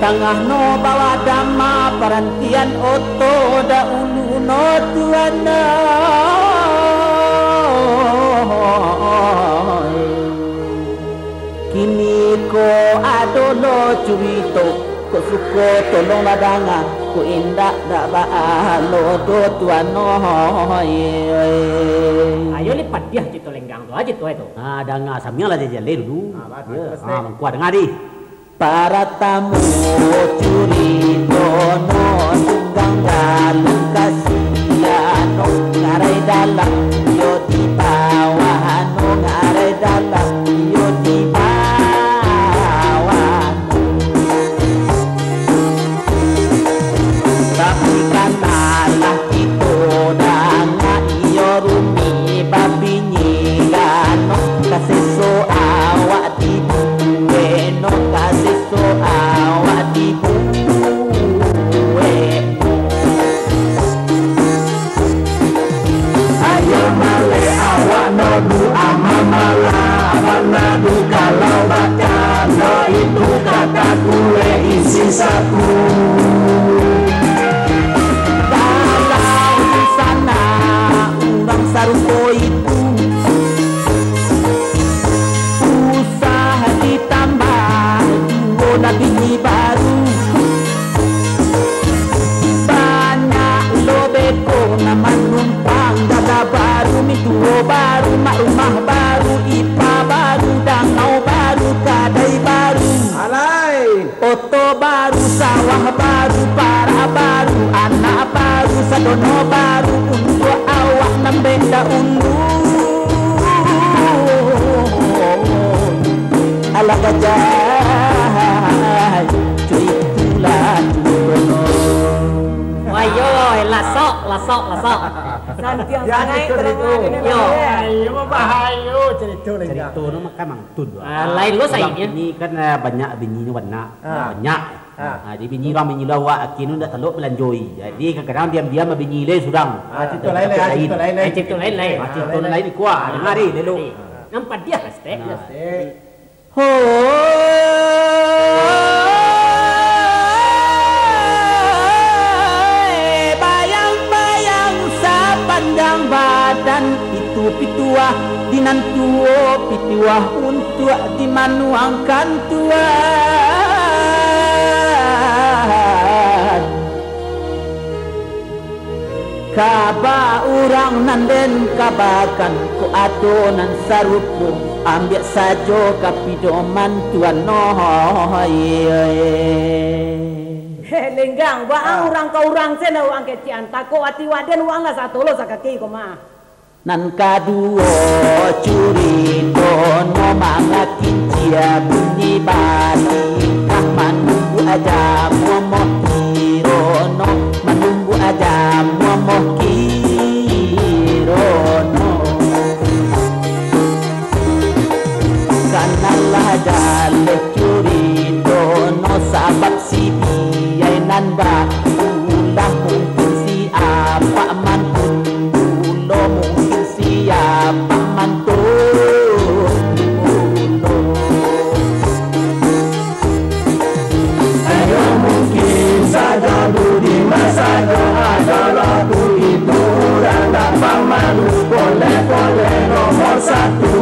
tangah no bawa dama parantian oto da ulu no tuana kini ko adolo curito ko suko tolong ladanga ko indak dak baalo do tuano ayo lipat dia cito lenggang tu aja tu itu danga sambil lah dia dulu kuat dengar di para tamu curi dono sunggang dalam kasiano ngarai dalam yo di bawah no ngarai dalam yo di bawah tapi kanalah itu danga iyo rumi babi nyigano kasih so awak di no kasih so awak di ayo male awak no du amamala abanadu kalau baca no itu kata gue isi saku kalau di sana urang sarupo itu bini baru banyak lobeko nama numpang dada baru mituo baru mak rumah baru ipa baru danau baru kadai baru alai oto baru sawah baru para baru anak baru sadono baru untuk awak nambenda undu ala gajah ayo lasok santiang sangai yo ayo bahayo cerita lenggang cerita no makan mangtun lain lo saya ini kan banyak bini warna banyak jadi bini orang bini lawa akhirnya dah teluk belanjoi jadi kadang-kadang diam-diam bini le surang cerita lain cerita lain kuat dengar ni dulu nampak dia pasti bayang-bayang sepanjang badan itu pituah dinantuo pituah untuk dimanuangkan Tuhan kaba urang nanden kabakan ko adonan sarupo ambil sajo kapidoman tuan nohoi lenggang ba orang ka orang sena orang kecian tako ati waden uang lah satu lo sakaki ko mah nan kaduo curi dono mangakin cia bunyi bati kah menunggu aja momoh kirono menunggu aja momoh kirono kanalah jale curi dono sabab si biai nan ba ulah mungkin siapa mantun ulo mungkin siapa mantun ulo ayo mungkin saja budi masa adalah itu dan dapat manus boleh nomor satu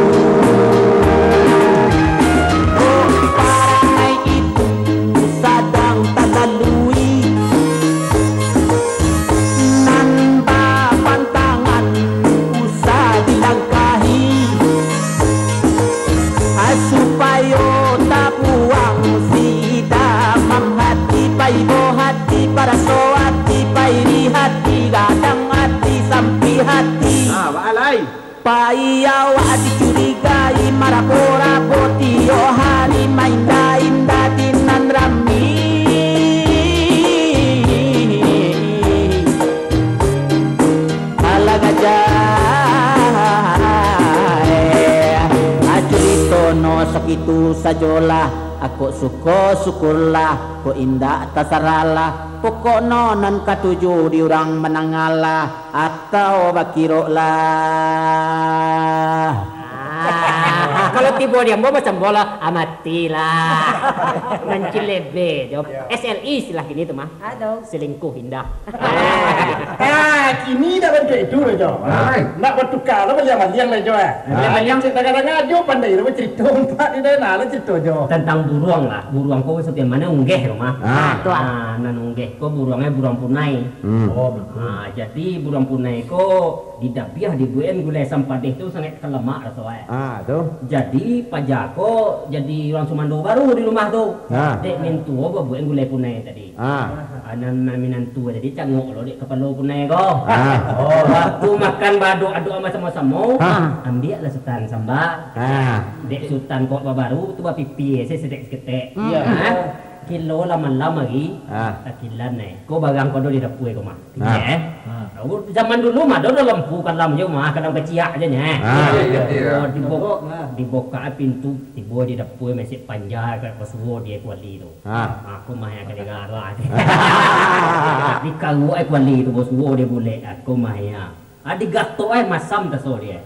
para soati pairi hati gadang hati sampi hati alai paiau dicurigai marapora potio hari mainda inda dinan rami ala gajah ajuritono sakitu sajolah aku syukurlah ko indah tasaralah pokokno nan katuju diurang menangalah atau bakiro lah Kalau tiba dia mau macam bola amatilah. Nanti lebih. SLI istilah gini tuh mah. Aduh. Selingkuh indah. Kini dah bentuk itu lah Jo. Nak bertukar lah yang lah Jo. Yang kadang-kadang Jo pandai lah cerita empat di dalam lah cerita Jo. Tentang buruang lah. Buruang kau setiap mana unggeh rumah. Nan unggeh kau buruangnya buruang punai. Jadi buruang punai kau di dapiah di buen gulai sampah deh tu sangat kelemak lah soalnya. Tuh. Jadi pajak kau jadi orang Sumando baru di rumah tu. Dek mintu apa buen gulai punai tadi. Anan minantu jadi cangok lo dek kepala punai kau. Waktu makan bado aduk sama-sama ambil lah sultan sambal. Dek sultan kau baru tu pipi saya sedek seketek. Kilo lama-lama lagi takilan kau bagang kau di dapur kau mah. Zaman dulu mah ada lampu kan lampu mah kadang keciak aja nya. Dibuka pintu tiba di dapur masih panjang kat pasuwo dia kuali tu. Aku mah yang kedengar aja. Di kau kuali tu pasuwo dia boleh aku mah ya. Adik gato masam tak so dia.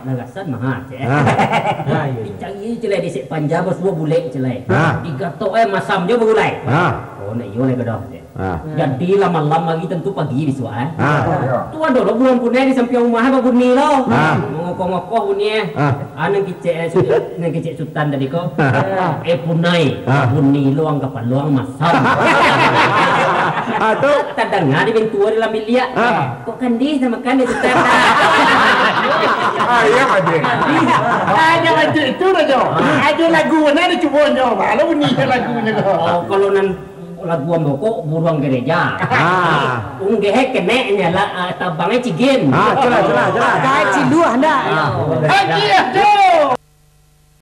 Nagasan mah je. Dicari celai di sek panjang pasuwo boleh celai. Di gato masam je boleh. Oh nak yo le gadah je. Jadi lama-lama lagi tentu pagi di suah. Tu ada lo bulan punai di samping rumah apa bunyi lo. Ngokong-ngokong bunyi. Nang kicik sultan tadi ko. Punai. Bunyi lo anggap luang masam. Tu terdengar di pintu di dalam bilik. Kok kandi sama kandi sultan. Iya aja. Ada macam itu lah Jo. Ada lagu mana ada cuba Jo. Malah bunyi lagunya Jo. Kalau lagu amboko buruang gereja. Unggeh keneknya lah tabangnya cigin. Jelas. Kayak ciluah dah. Iya Jo.